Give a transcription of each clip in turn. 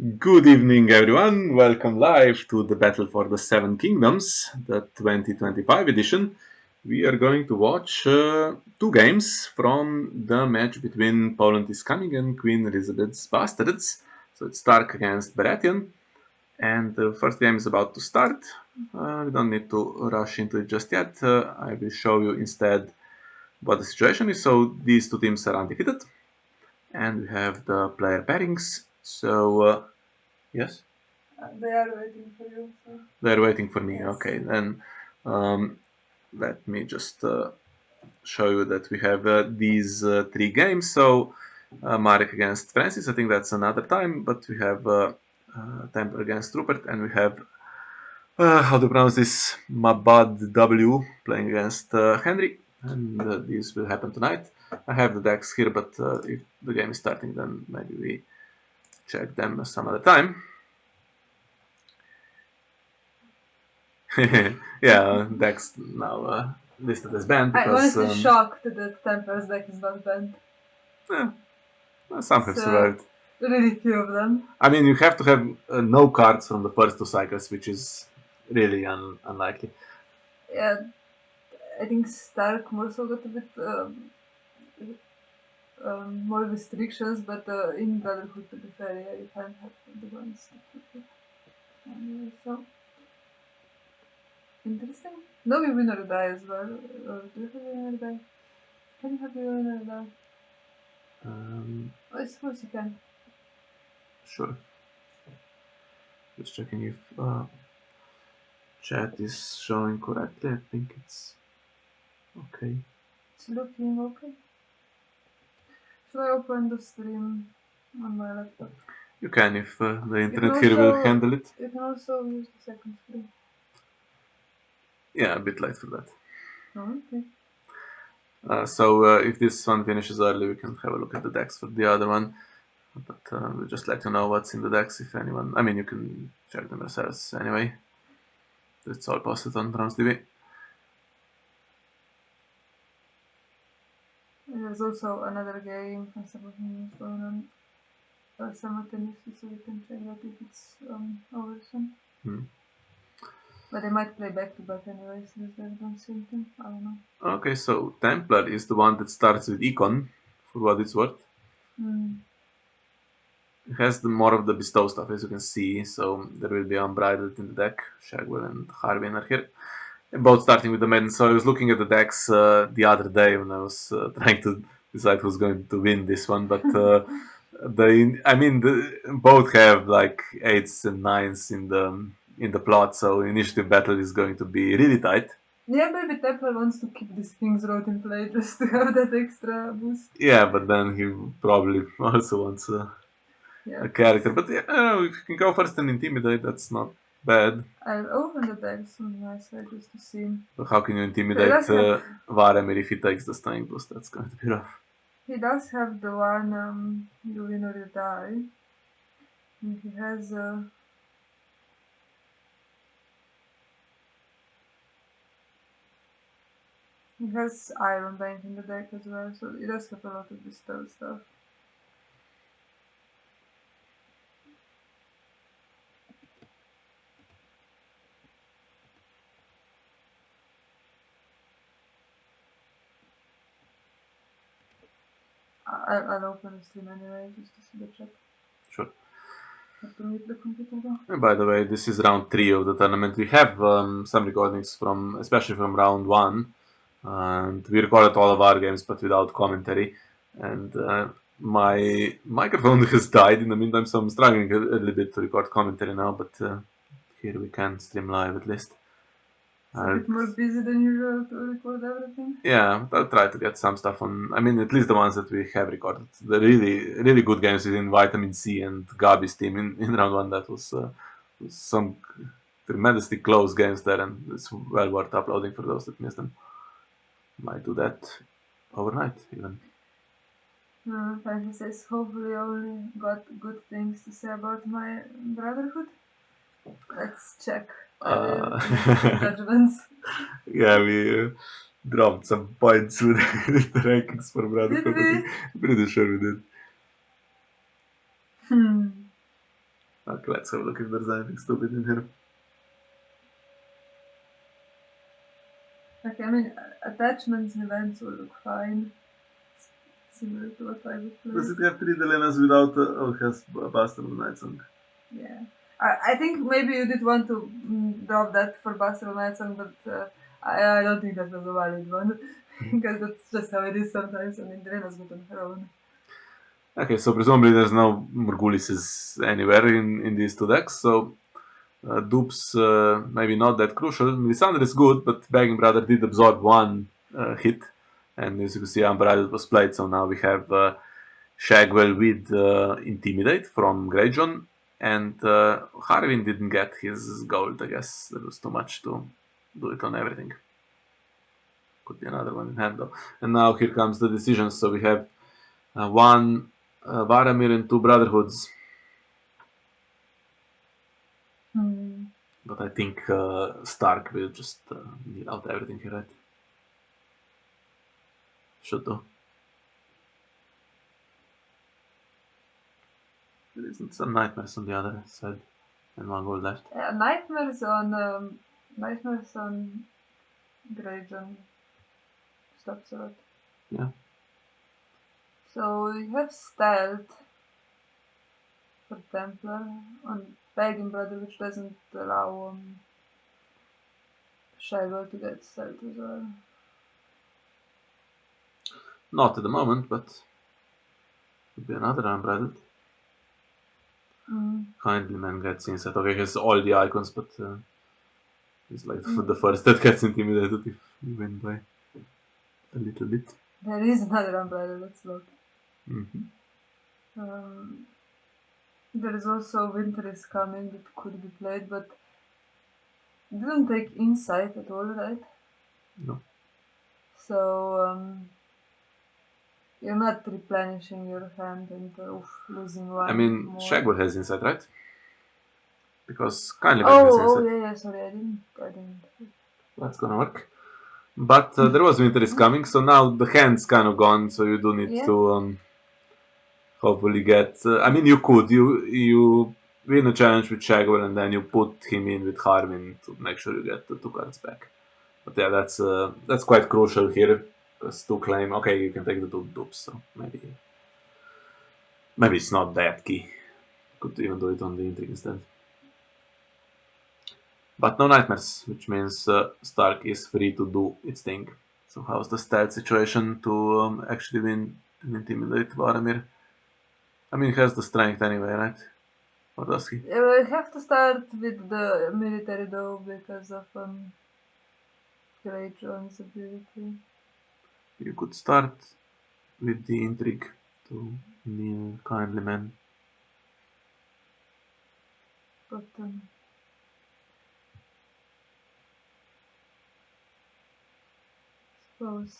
Good evening, everyone. Welcome live to the Battle for the Seven Kingdoms, the 2025 edition. We are going to watch two games from the match between Poland is Coming and Queen Elizabeth's Bastards. So it's Stark against Baratheon, and the first game is about to start. We don't need to rush into it just yet. I will show you instead what the situation is. So these two teams are undefeated, and we have the player pairings. So, yes? They are waiting for you. So. They're waiting for me. Yes. Okay, then let me just show you that we have these three games. So Marek against Francis, I think that's another time, but we have Templar against Rupert, and we have how to pronounce this, Mabad W playing against Henry, and this will happen tonight. I have the decks here, but if the game is starting, then maybe we check them some other time. Yeah, decks now listed as banned I'm because honestly shocked that Templar's deck is not banned. Some have survived. Really few of them. I mean, you have to have no cards from the first two cycles, which is really unlikely. Yeah, I think Stark more so got a bit more restrictions, but in Brotherhood, to be fair, yeah, you can't have the ones that you put. So interesting. No, we winner die as well. Do you have a winner die? Can you have a winner die? I suppose you can. Sure. Just checking if chat is showing correctly. I think it's okay. It's looking okay. Should I open the stream on my laptop? You can if the internet here will handle it. You can also use the second screen. Yeah, a bit late for that. Oh, okay. So if this one finishes early, we can have a look at the decks for the other one. But we'll just let you know what's in the decks if anyone. I mean, you can check them yourselves anyway. It's all posted on Bronze TV. There's also another game and some of them is going on simultaneously, so you can check that if it's over soon. But they might play back to back anyway, since they've done something. I don't know. Okay, so Templar is the one that starts with Econ, for what it's worth. It has more of the bestow stuff, as you can see, so there will be Unbridled in the deck. Shagwell and Harvin are here. Both starting with the Maiden. So I was looking at the decks the other day when I was trying to decide who's going to win this one, but both have like 8s and 9s in the plot, so initiative battle is going to be really tight. Yeah, maybe Templar wants to keep these things road in play just to have that extra boost. Yeah, but then he probably also wants a character. But yeah, if you can go first and intimidate, that's not bad. I'll open the decks on my side just to see. But how can you intimidate Varemir if he takes the stunning boost? That's going to be rough. He does have the one you win or you die. And he has Iron Bank in the deck as well, so he does have a lot of bestow stuff. I'll open the stream anyway, just to see the chat. Sure. Have to mute the computer though. And by the way, this is round 3 of the tournament. We have some recordings especially from round 1, and we recorded all of our games but without commentary. And my microphone has died in the meantime, so I'm struggling a little bit to record commentary now. But here we can stream live at least. It's a bit more busy than usual to record everything. Yeah, I'll try to get some stuff on. I mean, at least the ones that we have recorded. The really good games within Vitamin C and Gabi's team in round 1. That was some tremendously close games there, and it's well worth uploading for those that missed them. Might do that overnight even. He says, hopefully only got good things to say about my Brotherhood. Let's check. Judgments. Yeah, we dropped some points with the rankings for Brotherhood. Did we? I'm pretty sure we did. Okay, let's have a look if there's anything stupid in here. Okay, I mean, attachments and events will look fine. Similar to what I would play. Does it have 3 dilemmas without... oh, it has Bastard of the Night Song. Yeah. I think maybe you did want to drop that for Bastard of the Night Song, but I don't think that was a valid one. Because that's just how it is sometimes. I mean, Drena's good on her own. Okay, so presumably there's no Morgulises anywhere in these two decks, so dupes maybe not that crucial. Melisandre is good, but Begging Brother did absorb one hit, and as you can see, Unbridled was played, so now we have Shagwell with Intimidate from Greyjohn, and Harwin didn't get his gold, I guess. There was too much to do it on everything. Could be another one in hand though. And now here comes the decisions, so we have one Varamir and 2 Brotherhoods. But I think Stark will just kneel out everything here, right? Should do. There isn't some Nightmares on the other side, and 1 gold left. Nightmares on Greyjohn stops a lot. Yeah. So you have Stealth for Templar on Begging Brother, which doesn't allow Shagwell to get Stealth as well. Not at the moment, but could be another Unbridled. Kindly Man gets Insight. Okay, he has all the icons, but he's like the first that gets intimidated if you win by a little bit. There is another Unbridled, that's not. There is also Winter is Coming that could be played, but it didn't take Insight at all, right? No. So you're not replenishing your hand and losing one. I mean, more. Shagwell has Insight, right? Because Kindly Man has Insight. Oh yeah, sorry, I didn't. That's gonna work. But there was Winter is Coming, so now the hand's kind of gone, so you do need to hopefully get... I mean, you could. You win a challenge with Shagwell and then you put him in with Harwin to make sure you get the 2 cards back. But yeah, that's quite crucial here, because 2 claim... Okay, you can take the 2 dupes, so maybe it's not that key. Could even do it on the Intrigue instead. But no Nightmares, which means Stark is free to do its thing. So how's the stat situation to actually win and intimidate Varamir? I mean, he has the strength anyway, right? Or does he? I have to start with the military though, because of Greyjohn's ability. You could start with the Intrigue to kneel Kindly Man. But suppose.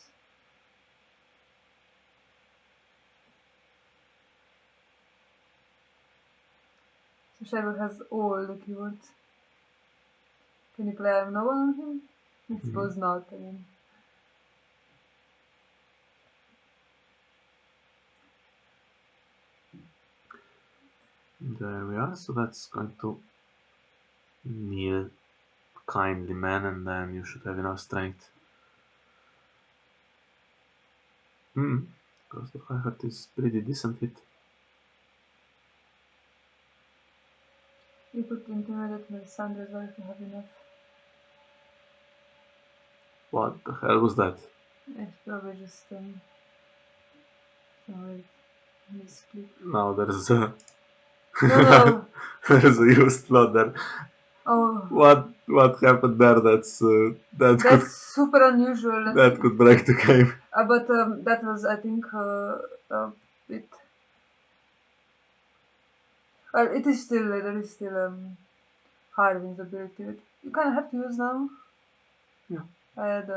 So Shagwell has all the keywords. Can you play I'm Noble on him? I suppose not, I mean. There we are, so that's going to kneel Kindly Man, and then you should have enough strength. Because the High Heart is pretty decent hit. You could intimidate Melisandre as well if you have enough. What the hell was that? It's probably just some weird misclick. No, there's a... No. There's a used slot there. Oh. What happened there? That's super unusual. That could break the game. But that was, I think, a bit. Well, it is still there is still Harwin's ability. You kind of have to use now. Yeah. I had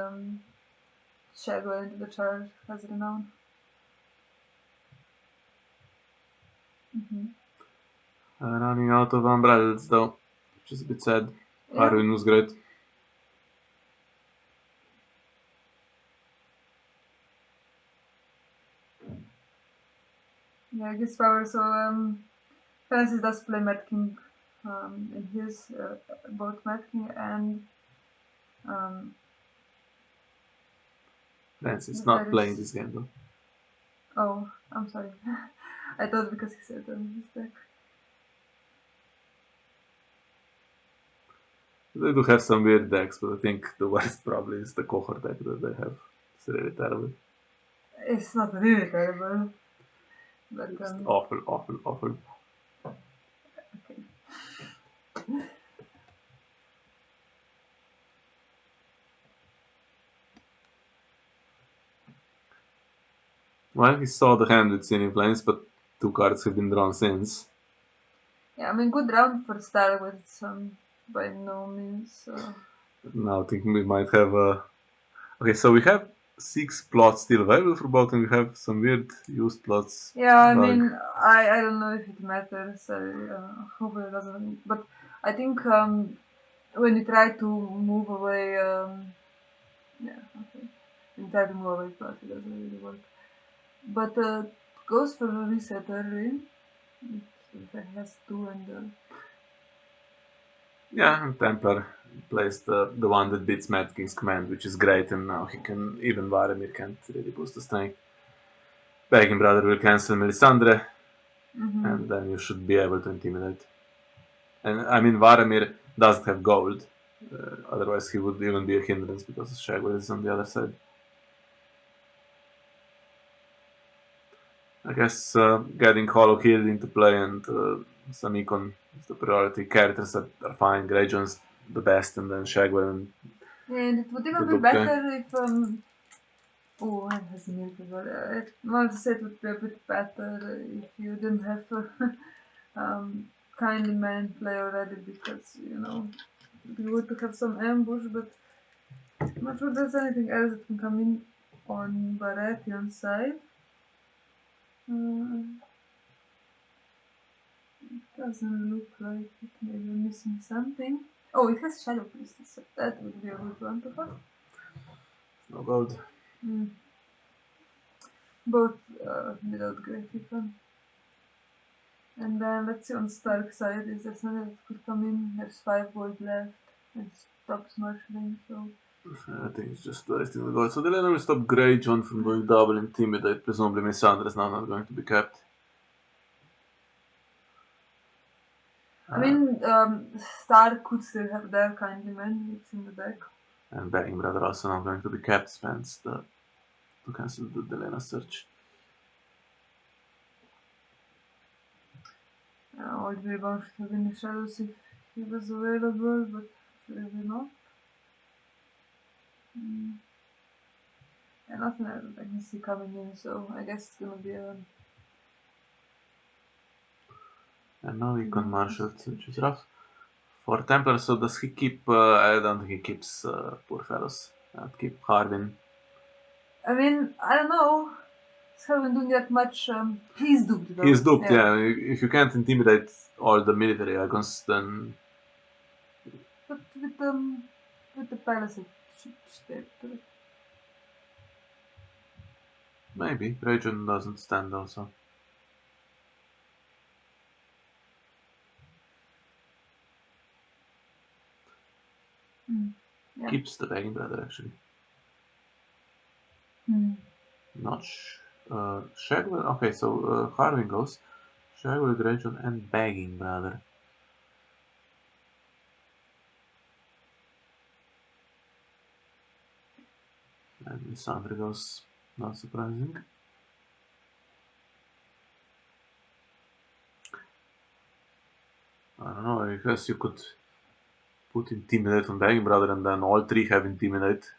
Shagwell into the charge as renown. Running out of umbrellas though, which is a bit sad. Yeah. Harwin was great. Yeah, I guess power. So Francis does play Mad King in his both Mad King and Francis not playing this game though. Oh, I'm sorry. I thought because he said his deck. They do have some weird decks, but I think the worst probably is the cohort deck that they have. It's really terrible. It's not really terrible, but Just awful. okay. Well, he saw the hand with Sinning Plains, but 2 cards have been drawn since. Yeah, I mean, good round for start with some, by no means. Now I think we might have okay, so we have 6 plots still available for both, and we have some weird used plots. Yeah, I bug. mean, I don't know if it matters. Hopefully it doesn't. But I think when you try to move away, yeah, okay. When you try to move away plots, it doesn't really work. But goes for a reset early. It has 2 and. Yeah, and Templar plays the one that beats Mad King's command, which is great, and now he can, even Varamir can't really boost the strength. Begging Brother will cancel Melisandre, and then you should be able to intimidate. And I mean, Varamir doesn't have gold, otherwise he would even be a hindrance because Shagwell is on the other side. I guess getting Hollow Hill into play and some econ is the priority. Characters that are fine, Greyjohn's the best, and then Shagwell and it would even be better if oh, I has milk as well. I want to say it would be a bit better if you didn't have kindly man play already, because it'd be good to have some ambush, but I'm not sure there's anything else that can come in on Baratheon side. Doesn't look like it. Maybe we're missing something. Oh, it has Shadow Priestess, so that would be a good one to have. no gold. Both without great fun. And then let's see on Stark side, is there something that could come in? There's 5 gold left and stops marshalling, so. I think it's just wasting the gold. So the laner will stop Greyjohn from doing double intimidate. Presumably Melisandre is now not going to be kept. I mean, Stark could still have their kindly man, it's in the deck. And Begging Brother also not going to be kept, spends to cancel the Delena search. Old Wilbur should have been the shadows if he was available, but maybe not. And nothing else I can see coming in, so I guess it's gonna be a. And now he can marshal, which is rough. For Templar, so does he keep, I don't think he keeps poor fellows. I'd keep Harwin. I mean, I don't know. Haven't doing that much. He's duped though. He's duped, yeah. If you can't intimidate all the military icons, then. But with the palace, it should stay to it. Maybe. Greyjohn doesn't stand also. Yeah. Keeps the Begging Brother, actually. Not Shagwell. Okay, so Harwin goes. Shagwell, Greyjohn, and Begging Brother. And Melisandre goes. Not surprising. I don't know, I guess you could put Intimidate on Begging Brother and then all 3 have Intimidate.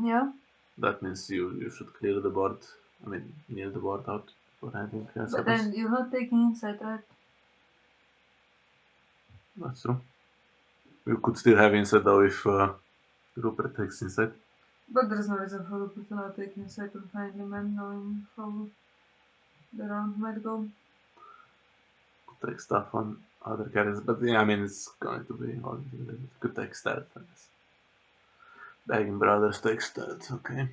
Yeah. That means you should clear the board. I mean, kneel the board out for anything else. But then you're not taking insight, right? That's true. You could still have insight though if Rupert takes insight. But there's no reason for Rupert to not take insight and find the man, knowing how the round might go. Could take stuff on other characters, but yeah, I mean, it's going to be all intimidated. Could take stealth, I guess. Begging Brothers take stealth, okay.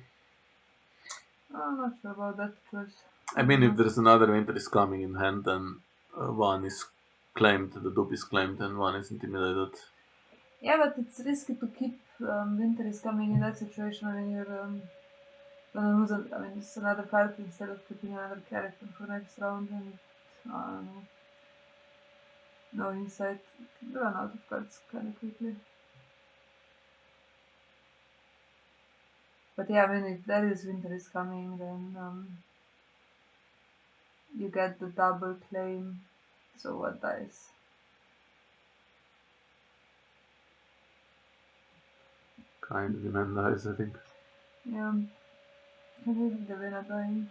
I'm not sure about that choice. I mean, if there's another winter is coming in hand, then one is claimed, the dupe is claimed, and one is intimidated. Yeah, but it's risky to keep Winter is coming in that situation when you're gonna lose. It's another card instead of keeping another character for next round, and I don't know. No insight. Run out of cards kind of quickly. But yeah, if that is Winter is coming, then you get the double claim. So what dice? Kind of demand dice, I think. Yeah. I think the winner dying.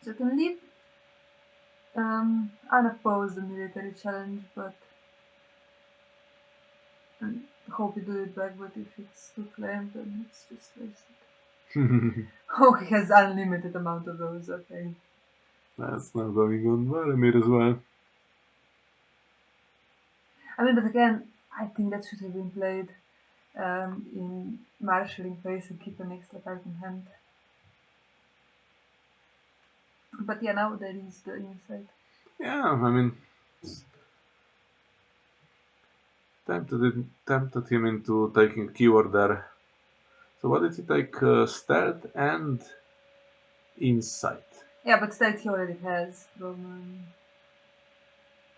So you can leave unopposed the military challenge, but and hope you do it back, but if it's too claimed, then it's just wasted. Oh, he has unlimited amount of those, okay. That's now going on Varamir as well. But again, I think that should have been played in marshalling phase and keep an extra card in hand. But yeah, now there is the insight. Yeah, tempted him into taking keyword there. So what did he take? Stealth and insight. Yeah, but stealth he already has from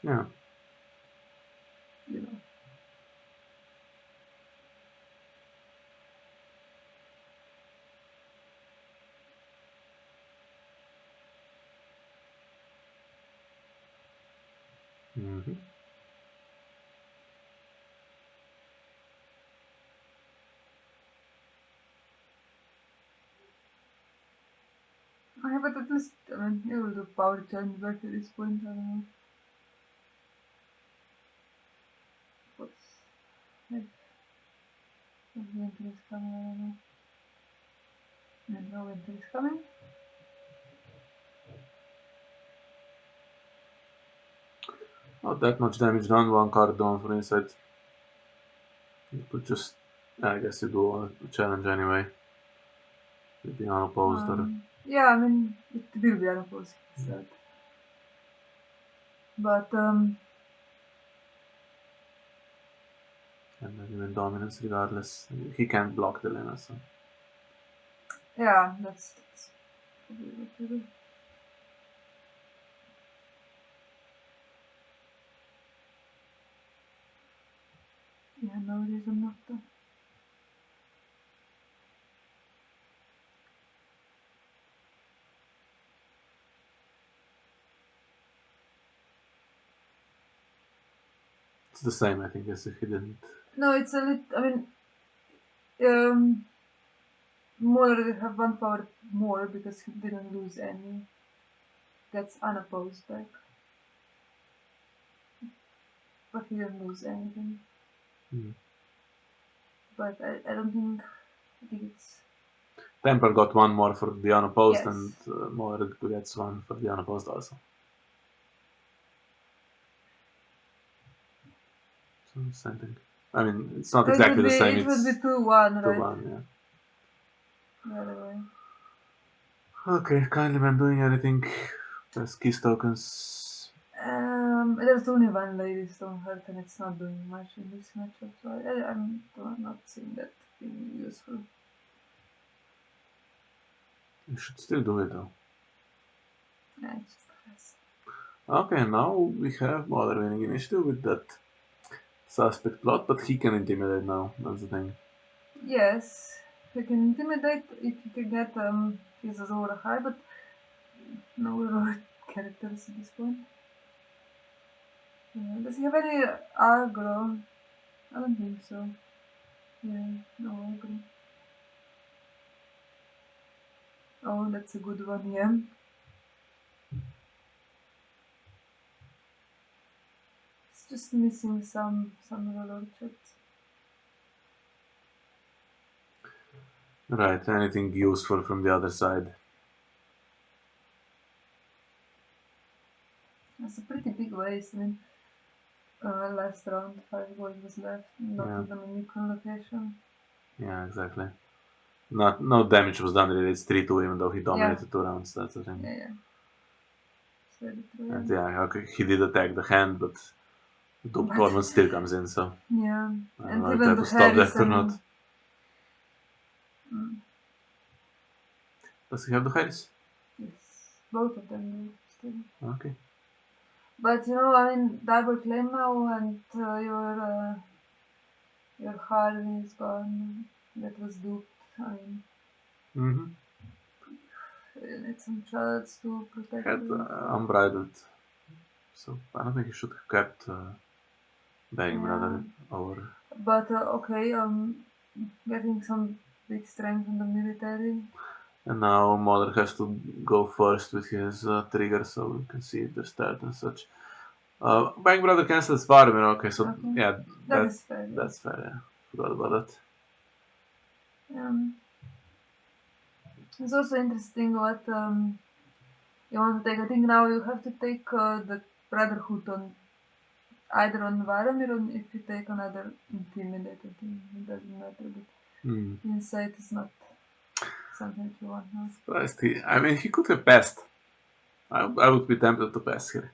Yeah. you know. Mm-hmm. But at least you will do power change back at this point, I don't know. What's if winter is coming, I don't know. And no winter is coming. Not that much damage done, one card down for insight. You could just, I guess you do a challenge anyway. With the unopposed or... Yeah, it will be unopposed, said. But and then even dominance regardless. He can't block the Lena, so... yeah, that's probably what to do. Yeah, no reason not to. It's the same, I think, as if he didn't. No, it's a little. Molar will have one power more because he didn't lose any. That's unopposed back. But he didn't lose anything. But I don't think. I think it's. Templar got one more for the unopposed, Yes. and Molar gets one for the unopposed also. So, same thing. It's not exactly the same. It would be 2-1, right? 2-1, yeah. The other way. Okay, kindly when doing anything. Press keys tokens. There's only one Lady Stoneheart and it's not doing much in this matchup, so I'm not seeing that being useful. You should still do it though. Yeah, it's just press. Okay, now we have Mother winning initiative with that suspect plot, but he can intimidate now, that's the thing. Yes, he can intimidate if you can get his Azora high, but no real characters at this point. Yeah. Does he have any aggro? I don't think so. Yeah, no aggro. Oh, that's a good one, yeah. It's just missing some roller checks. Right, anything useful from the other side? That's a pretty big waste. last round, 5 gold was left, not even an equal location. Yeah, exactly. No damage was done really. It's 3-2 even though he dominated 2 rounds. That's the thing. Yeah. And yeah, okay, he did attack the hand, but the performance still comes in, so yeah. I don't And know if they even have the to stop that Harris or not. Mm. Does he have the Harris? Yes, both of them do still. Okay. But you know, I mean, double claim now, and your Harvey is gone. That was duped. I mean, you need some shards to protect Had you. unbridled, so I don't think he should have kept Bang Brother over. But okay, getting some big strength in the military. And now Mother has to go first with his trigger, so we can see the start and such. Bang Brother cancels Varmir, okay, so yeah, that is fair. That's fair, yeah. Forgot about that. It's also interesting what you want to take. I think now you have to take the Brotherhood on either on Varamir or if you take another intimidator thing. It doesn't matter, but insight is not something you want now. Surprised I mean, he could have passed. I would be tempted to pass here.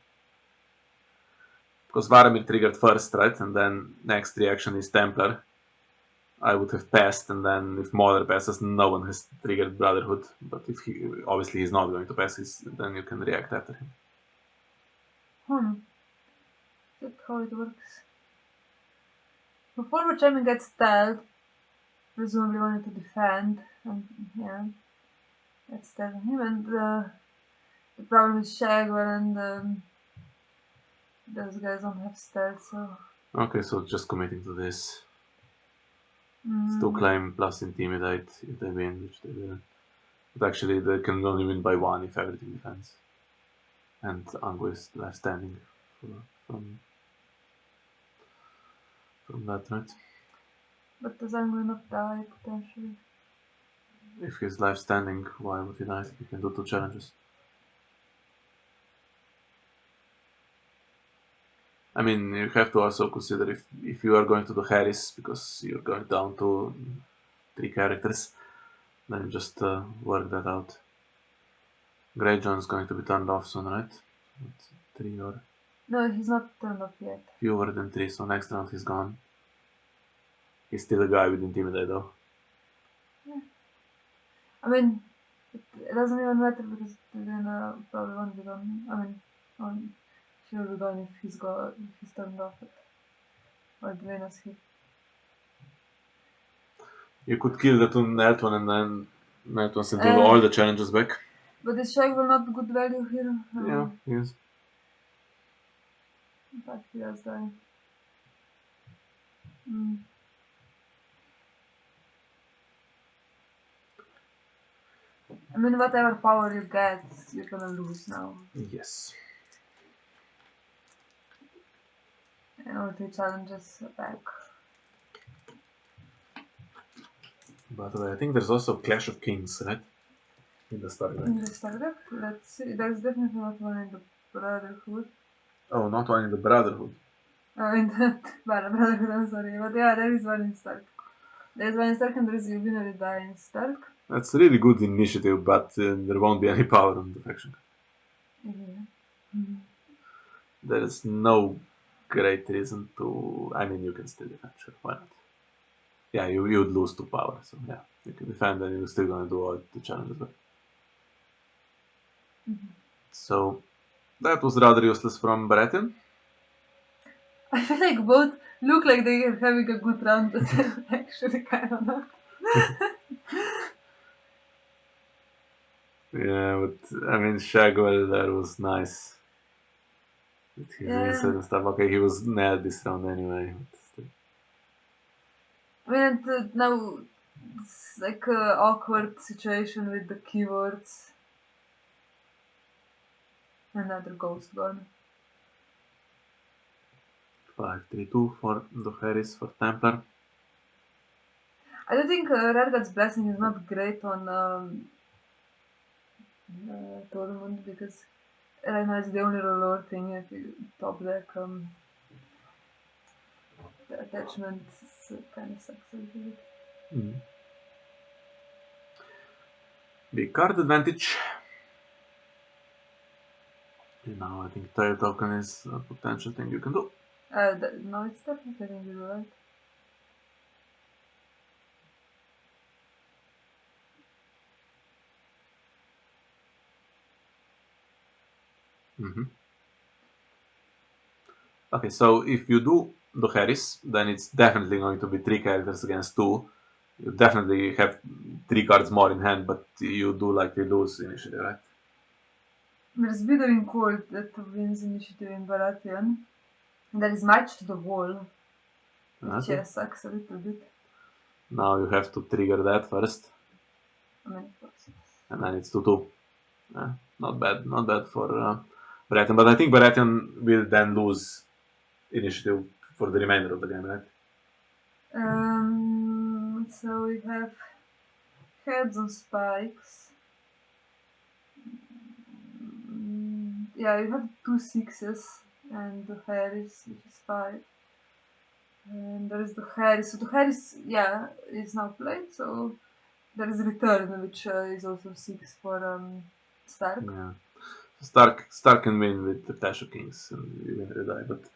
Because Varamir triggered first, right? And then next reaction is Templar. I would have passed, and then if Mother passes, no one has triggered Brotherhood. But if he obviously he's not going to pass, then you can react after him. That's how it works. Before Chairman gets styled, presumably wanted to defend, and yeah, that's styled him. And the problem is Shagwell and those guys don't have stealth, so. Okay, so just committing to this. Still claim plus intimidate if they win, which they will. But actually, they can only win by 1 if everything defends. And Ango is left standing from that, right? But does Ango not die potentially? If he's left standing, why would he die? He can do 2 challenges. I mean, you have to also consider if you are going to do Harris, because you're going down to 3 characters, then just work that out. Greyjohn's going to be turned off soon, right? 3 or... No, he's not turned off yet. Fewer than 3, so next round he's gone. He's still a guy with Intimidate though. Yeah. I mean, it doesn't even matter because then probably won't be gone. I mean, she will be gone if he's turned off it. Or Dwayne's hit. You could kill the 2 Nelton and then Nelton send all the challenges back. But is Shagwell not good value here? Yeah, he is. In fact, he does die. I mean, whatever power you get, you're gonna lose now. Yes. And all 3 challenges back. By the way, I think there's also Clash of Kings, right? In the storyline. In the Stardeck? Let's see. There's definitely not one in the Brotherhood. Oh, not one in the Brotherhood. Oh, in the Brotherhood, I'm sorry. But yeah, there is one in Stark. There's one in Stark and there's Ubinary die in Stark. That's a really good initiative, but there won't be any power on the faction. Yeah. There is no great reason to... I mean, you can still defend, sure, why not? Yeah, you would lose 2 power, so yeah, you can defend and you're still gonna do all the challenges. But... So, that was rather useless from Baratheon. I feel like both look like they are having a good round, but actually kind of not. Yeah, but I mean, Shagwell there was nice. With his insight and stuff. Okay, he was nailed this round anyway. I mean, now it's like an awkward situation with the keywords. Another ghost gone. 5-3-2 for the Harris for Templar. I don't think Radgad's Blessing is not great on Tormund because right now it's the only lore thing if you top deck. the attachment kind of sucks a little bit. Big card advantage. And now I think tile token is a potential thing you can do. No, it's definitely going to be right. Okay, so if you do the Harris, then it's definitely going to be 3 characters against 2. You definitely have 3 cards more in hand, but you do likely lose initially, right? There's Withering Cold that wins initiative in Baratheon. And that is matched to the wall, which sucks a little bit. Now you have to trigger that first. And then it's 2-2. Not bad for Baratheon. But I think Baratheon will then lose initiative for the remainder of the game, right? So we have heads on spikes. Yeah, you have 2 6s and the Harris, which is 5. And there is the Harris. So the Harris, yeah, is now played. So there is Return, which is also 6 for Stark. Yeah. Stark can win with the Clash of Kings and you win the die, but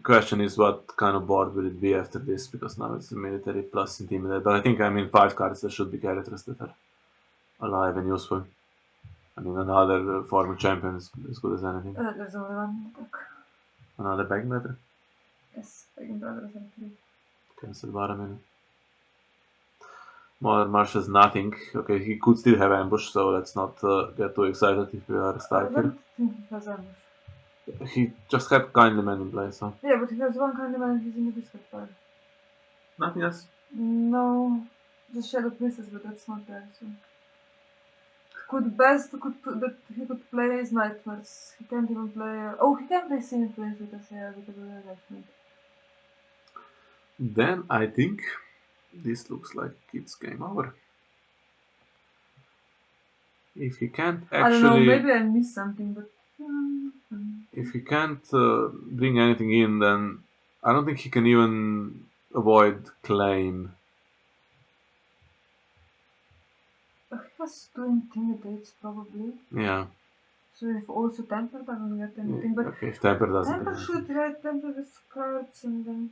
question is what kind of board will it be after this, because now it's a military plus intimidate. But I think 5 cards there should be characters that are alive and useful. I mean, another former champion is as good as anything. There's only one attack. Another Begging Brother? Yes, Begging Brother is actually. Cancel Baratheon. Modern Marsh has nothing. Okay, he could still have ambush, so let's not get too excited if we are Stark here. I don't think he has ambush. He just had Kindly Man in play, so. Yeah, but he has one Kindly Man and he's in the discard pile. Nothing else? No, just Shadow Princess, but that's not there, so. He could play his Nightmares. He can't even play. He can play Sin Prince with us, yeah, because of the attachment. Then I think this looks like it's game over. If he can't actually. I don't know, maybe I missed something, but. If he can't bring anything in, then I don't think he can even avoid claim. He has 2 intimidates, probably. Yeah. So if also Templar doesn't get anything, but okay, if Templar doesn't. Templar should write Templar with cards and then.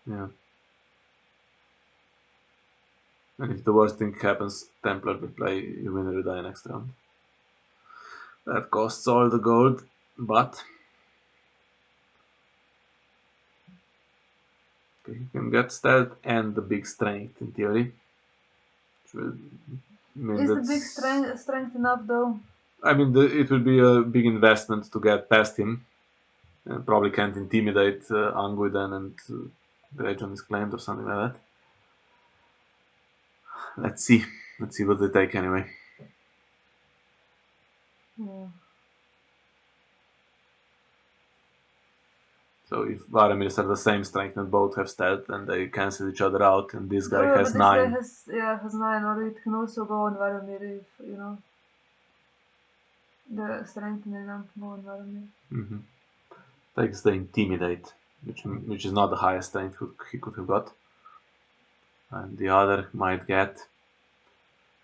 Yeah. And if the worst thing happens, Templar will play, you win or die next round. That costs all the gold, but okay, you can get stealth and the big strength in theory. Which will mean is the big strength enough though? I mean, it will be a big investment to get past him. And probably can't intimidate Anguiden and Rage on his claimed or something like that. Let's see what they take anyway. Yeah. So if Varamirs have the same strength and both have stealth, and they cancel each other out, and this guy has 9. This guy has 9, or it can also go on Varamir if, the strength and then go on Varamir. Takes the intimidate, which is not the highest strength he could have got. And the other might get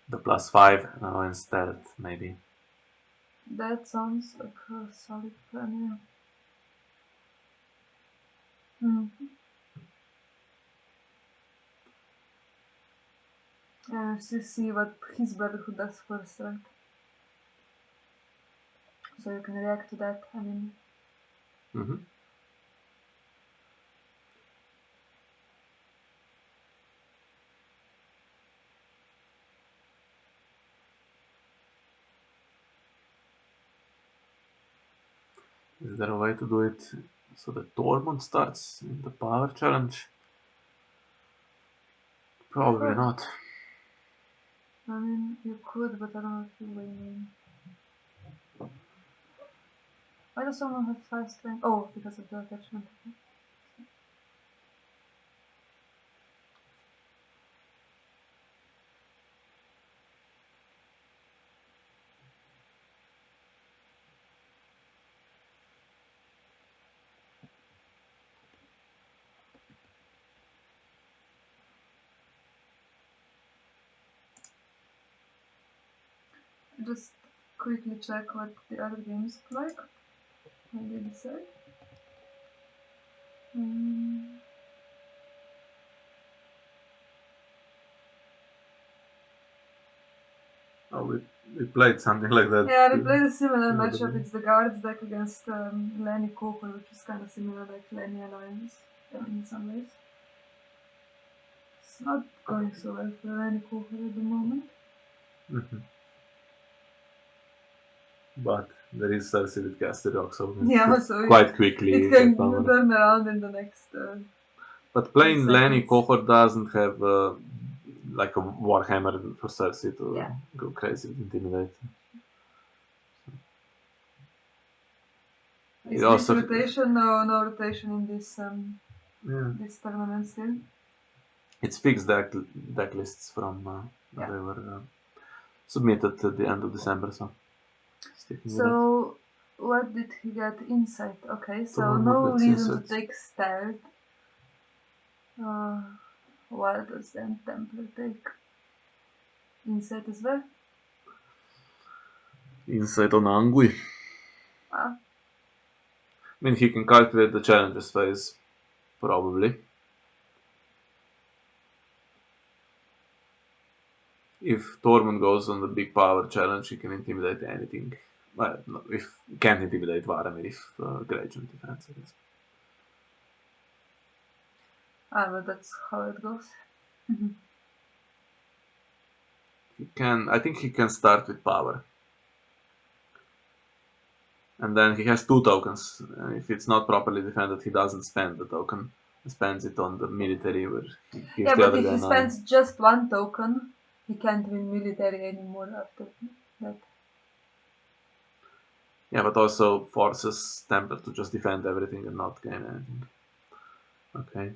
the +5 now in stealth, maybe. That sounds like a solid plan, yeah. See what his Brotherhood does first, right? So you can react to that, I mean. Is there a way to do it so that Tormund starts in the power challenge? Probably not. I mean, you could, but I don't know if you win. Why does someone have 5 strength? Oh, because of the attachment. just quickly check what the other games look like when they decide. Oh, we played something like that. Yeah, we played a similar matchup. It's the Guards deck against Lenny Cooper, which is kind of similar like Lenny Alliance in some ways. It's not going so well for Lenny Cooper at the moment. But there is Cersei with Castle Rock, so yeah, so quite quickly it can turn around in the next. But playing Lenny Cohort doesn't have like a Warhammer for Cersei to go crazy with Intimidate. Is this rotation? No rotation in this this tournament still. It's fixed deck lists from they were submitted at the end of December, so. So what did he get? Insight. Okay, so no reason to take stealth. What does then Templar take? Insight as well? Insight on Angui. I mean, he can calculate the challenges phase, probably. If Tormund goes on the big power challenge, he can intimidate anything. Well, no, if can't intimidate Varamir if Greyjoy defends, I guess. But that's how it goes. He can. I think he can start with power, and then he has 2 tokens. If it's not properly defended, he doesn't spend the token. He spends it on the military, where he gives the other guy 9. If he spends just 1 token, he can't win military anymore after that. Yeah, but also forces Templar to just defend everything and not gain anything. Okay.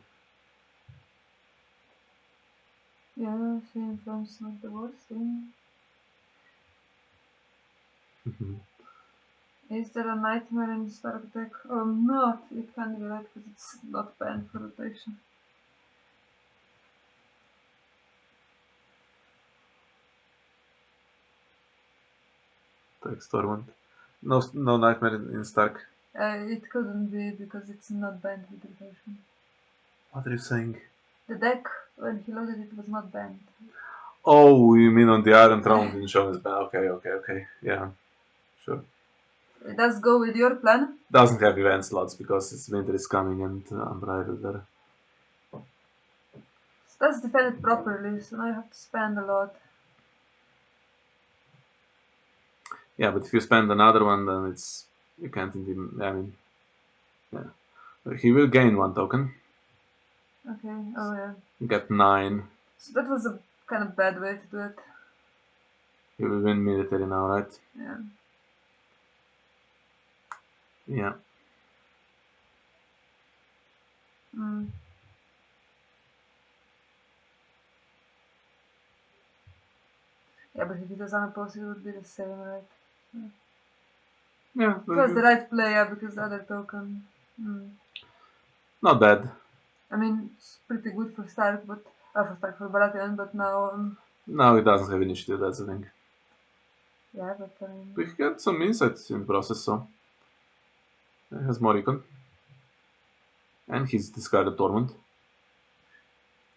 Yeah, Flame Flame's not the worst thing. Is there a Nightmare in the Stark deck? Not. It can't be right because it's not banned for rotation. Takes Tormund. No Nightmare in Stark. It couldn't be because it's not banned with rotation. What are you saying? The deck, when he loaded it, was not banned. Oh, you mean on the Iron Throne didn't show his ban? Okay. Yeah, sure. It does go with your plan? Doesn't have event slots because it's winter is coming and Unbridled there. So that's defended properly, so now I have to spend a lot. Yeah, but if you spend another one, then it's you can't indeed. I mean, yeah, he will gain 1 token. Okay. Oh yeah. Get 9. So that was a kind of bad way to do it. He will win military now, right? Yeah. Yeah. Yeah, but if it was unopposed, it would be the same, right? Yeah. Because the right player, because the other token. Not bad. I mean, it's pretty good for Stark, but for Baratheon, but now. Now it doesn't have initiative. That's the thing. Yeah, but We got some insights in the process, so he has more recon, and he's discarded Tormund.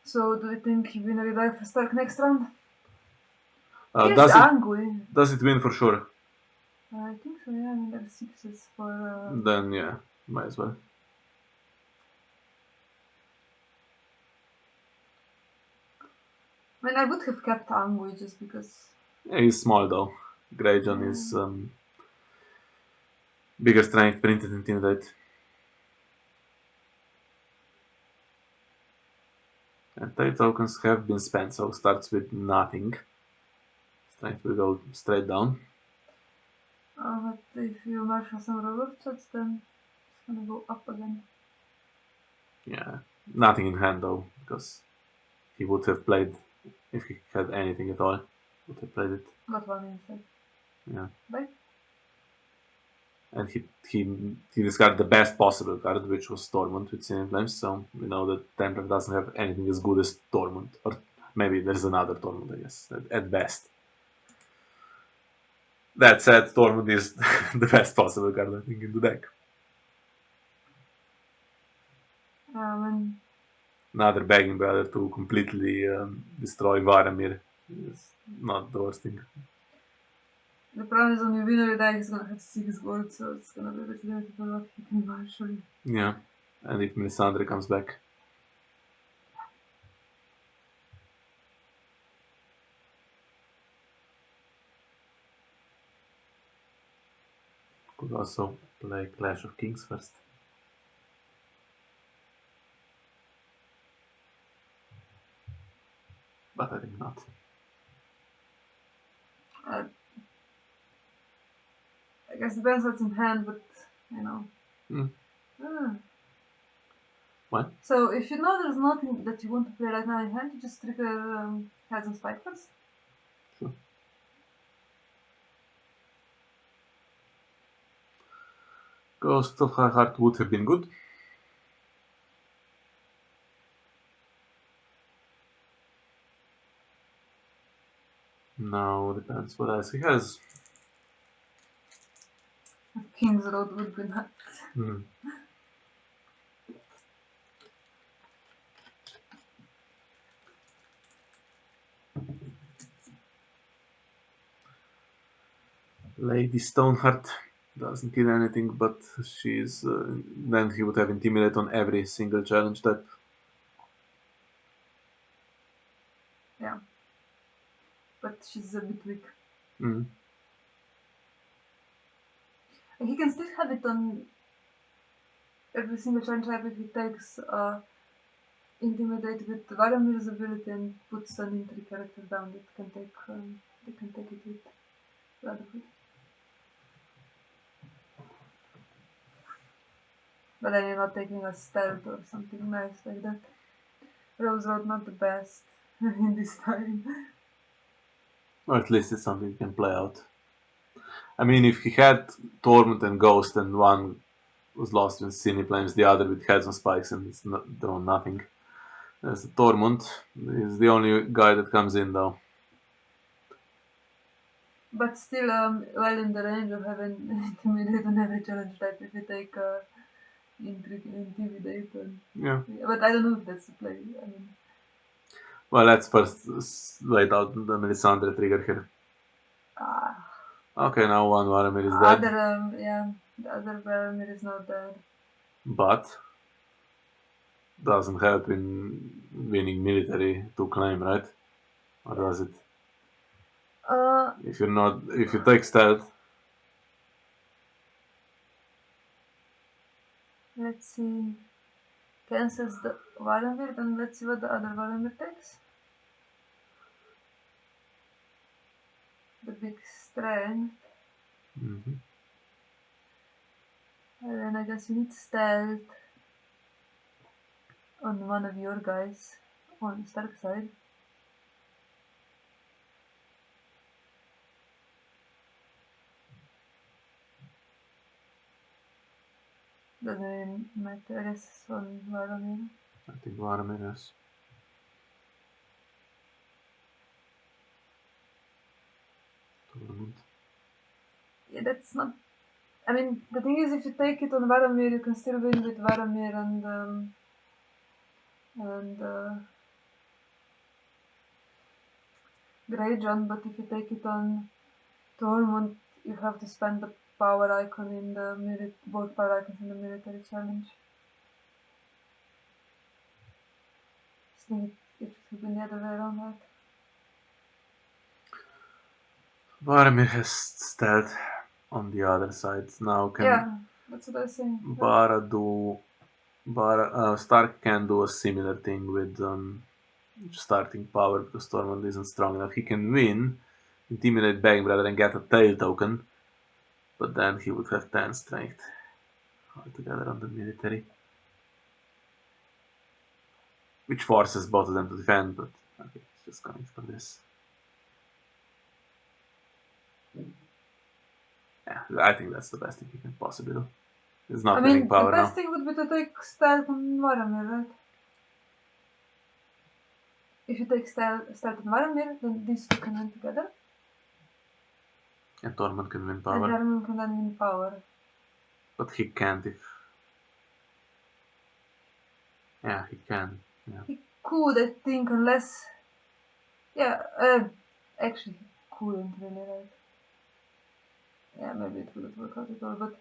So, do you think he will revive for Stark next round? Does it win for sure? I think so, yeah. I mean, there's 6s for. Then, yeah, might as well. I mean, I would have kept Angui just because. Yeah, he's small though. Greyjoy is bigger strength, printed intimidate. And 3 tokens have been spent, so starts with nothing. Strength will go straight down. But if you marshal some roller shots, then it's gonna go up again. Yeah, nothing in hand though, because he would have played, if he had anything at all, would have played it. Got 1 inside. Yeah. Right? And he discarded the best possible card, which was Tormund with Sin Flames, so we know that Templar doesn't have anything as good as Tormund. Or maybe there's another Tormund, I guess, at best. That said, Tormund is the best possible card, I think, in the deck. Another begging brother to completely destroy Varamir is not the worst thing. The problem is when you win every deck, he's gonna have 6 gold, so it's gonna be a bit limited for what he can buy, actually. Yeah, and if Melisandre comes back. Could also play Clash of Kings first. But I think not. I guess depends what's in hand, but you know. What? So if you know there's nothing that you want to play right now in hand, you just trigger Heads and Spike first. Sure. Ghost of High Heart would have been good. No, depends what else he has. King's Road would be nuts. Lady Stoneheart doesn't kill anything, but she's then he would have Intimidate on every single challenge type. Yeah. But she's a bit weak. He can still have it on every single challenge type if he takes Intimidate with Varamir's ability and puts an entry character down that can take they can take it with Brotherhood. But then you're not taking a stealth or something nice like that. Rose Road not the best in this time. Or at least it's something you can play out. I mean, if he had Torment and Ghost and one was lost in Cineflames, the other with Heads and Spikes and it's drawn nothing. There's Torment is the only guy that comes in though. But still, well in the range of having Intimidate on every challenge type if you take Intimidate. Yeah. But I don't know if that's the play. I mean. Well, let's first wait out the Melisandre trigger here. Okay, now one Varamir is dead. The other Varamir is not dead. But doesn't help in winning military to claim, right? Or does it? If you take stealth. Let's see. Cancels the Varamir, then let's see what the other Varamir takes. The big strength. And then I guess you need stealth on one of your guys on the Stark side. Doesn't really matter, I guess, on Varamir. I think Varamir is. Yeah, that's not. I mean, the thing is, if you take it on Varamir, you can still win with Varamir and Greyjohn, but if you take it on Tormund, you have to spend the power icon in the both power icons in the military challenge. I think it should be the other way around, right? Varamir has stealth on the other side. Now can that's what I was saying. Stark can do a similar thing with starting power because Tormund isn't strong enough. He can win, intimidate Bagbrother and get a tail token, but then he would have 10 strength altogether on the military. Which forces both of them to defend, but okay, it's just going for this. Yeah, I think that's the best thing you can possibly do. It's not winning power now. The best thing would be to take stealth on Varamir, right? If you take stealth on Varamir, then these two can win together. And Tormund can win And power. Tormund can then win power. But he can't if... Yeah, he can. Yeah. He could, I think, unless... Yeah, actually, he couldn't really, right? Yeah, maybe it wouldn't work out at all, but...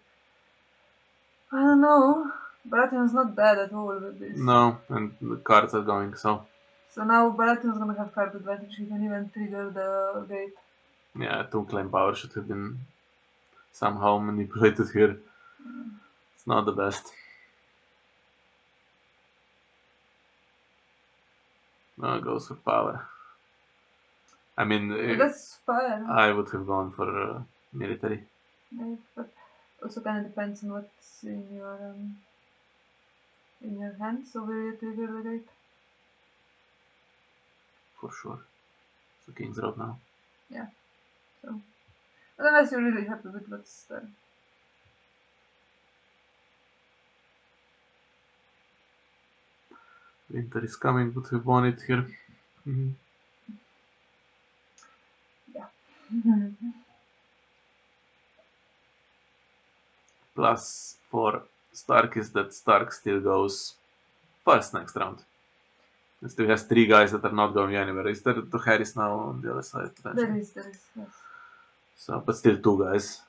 I don't know. Baratheon's not bad at all with this. No, and the cards are going, so... So now Baratheon's gonna have card advantage, he can even trigger the gate. Yeah, 2 claim power should have been somehow manipulated here. It's not the best. No, it goes for power. I mean, that's fine. I would have gone for military. Yeah, but also kind of depends on what's in your hand. So will you trigger the gate? For sure. So King's Road now. Yeah. So unless you're really happy with what's there. Winter is coming, would have won it here. Yeah. Plus for Stark is that Stark still goes first next round. It still has 3 guys that are not going anywhere. Is there the Harris now on the other side? There is, yes. So, but still 2 guys.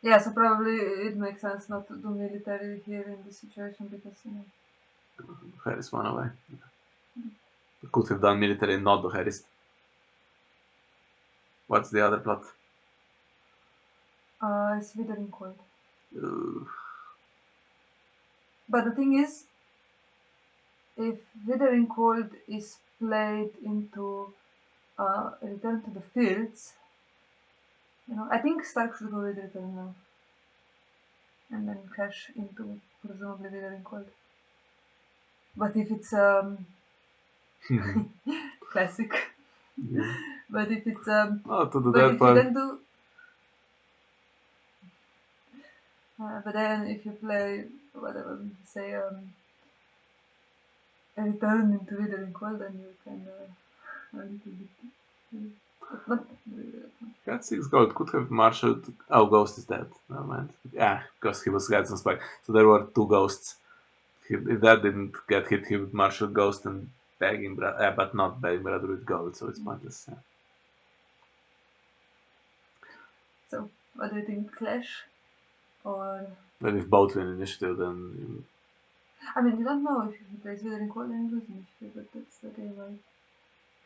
Yeah, so probably it makes sense not to do military here in this situation because, Harris 1 away. Could have done military and not do Harris. What's the other plot? It's Withering Cold. But the thing is, if Withering Cold is played into Return to the Fields, I think Stark should go with Return now. And then crash into presumably Withering Cold. But if it's classic. Yeah. But if it's to the but dead if part. you then do but then if you play whatever say Return into Withering Cold, then you can a little bit not really. Got 6 gold, could have marshaled. Oh, Ghost is dead. Never mind. Yeah, because he was Gadsden Spike. So there were 2 ghosts. If that didn't get hit, he would marshal Ghost and bag him, but not bag Brother with gold, so it's pointless. Yeah. So, what do you think, Clash? Or... Then if both win initiative, then... I mean, you don't know if he plays Withering Cold and he loses initiative, but that's the game, right?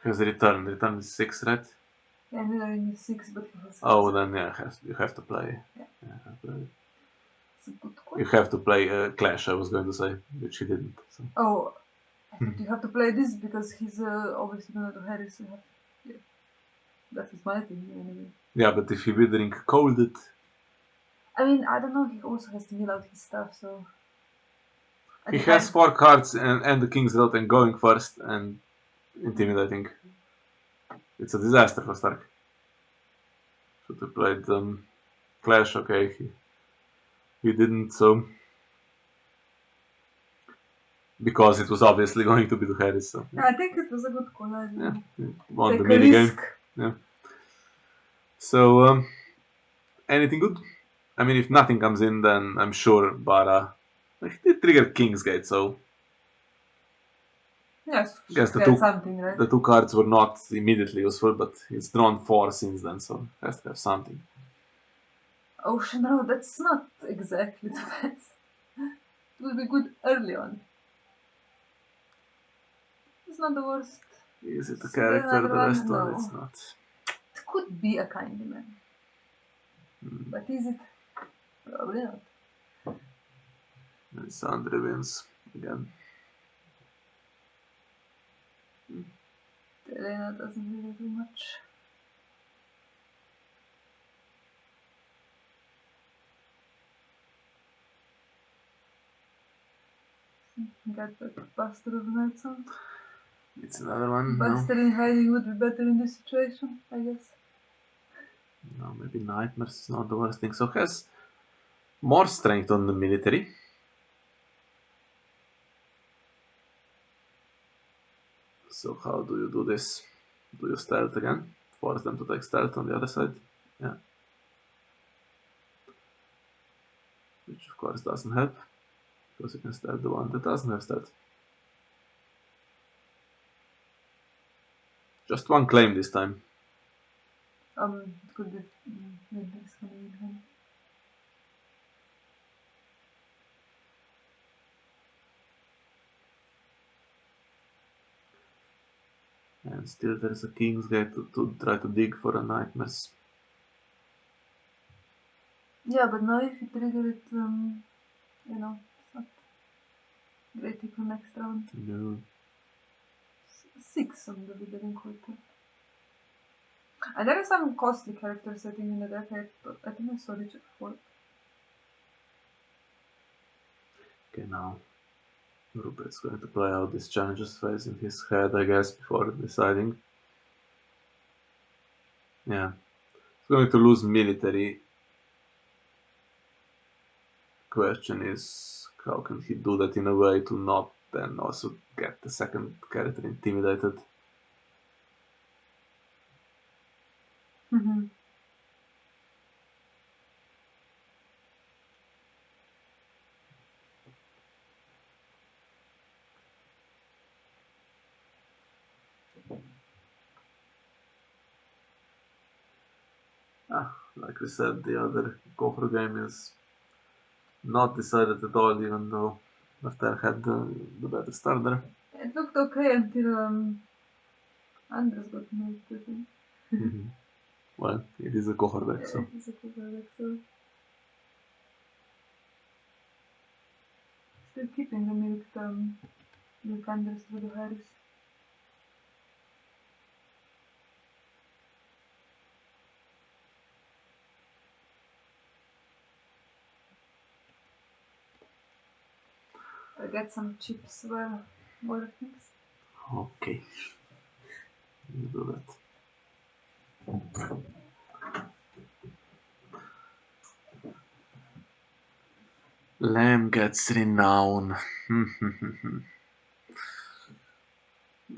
He has Return. Return is 6, right? Yeah, Withering is 6, but he has 6. Oh, then yeah, you have to play. Yeah. It's a good You have to play Clash, I was going to say, which he didn't. So. Oh, I thought you have to play this because he's obviously gonna do Harris. So yeah. That is my thing anyway. Yeah, but if he Withering Cold it... I mean, I don't know, he also has to mill out his stuff, so... He has 4 cards and the King's Road and going first and intimidating. It's a disaster for Stark. Should have played Clash, okay. He didn't, so... Because it was obviously going to be the Harris, so... Yeah. I think it was a good call, I don't know. Won Take the minigame. risk. Yeah. So, anything good? I mean, if nothing comes in, then I'm sure Bara... Like, they triggered Kingsgate, so... Yes, I guess something, right? the 2 cards were not immediately useful, but he's drawn 4 since then, so has to have something. Ocean Road, that's not exactly the best. It will be good early on. It's not the worst. Is it a character? The rest one, it's not. It could be a kindly man. But is it? Probably not. And Sandra wins again. Elena doesn't really do much. Got that Buster of Nights on. It's another one. Buster in hiding would be better in this situation, I guess. No, maybe Nightmares is not the worst thing. So has more strength on the military. So how do you do this? Do you stealth again? force them to take stealth on the other side. Yeah. Which of course doesn't help, because you can stealth the one that doesn't have stealth. Just one claim this time. It could be Winter's coming in hand. And still there's a King's Gate to try to dig for a Nightmares. Yeah, but now if you trigger it, you know, it's not great for next round. No. 6 on the Withering Quarter. And there are some costly characters setting in the deck. I think I saw Richard before. Okay, now Rupert's going to play out these challenges phase in his head, I guess, before deciding. Yeah. He's going to lose military. Question is, how can he do that in a way to not then also get the second character intimidated? Mm-hmm. Like we said, the other Gopher game is not decided at all, even though Martel had the better start there. It looked okay until Anders got moved, I think. Mm-hmm. Well, it is a Gopher deck, so. It is a cover deck, so. Still keeping the milk Anders through the Harris. I get some chips while more things. Okay. You do that. Lamb gets renown.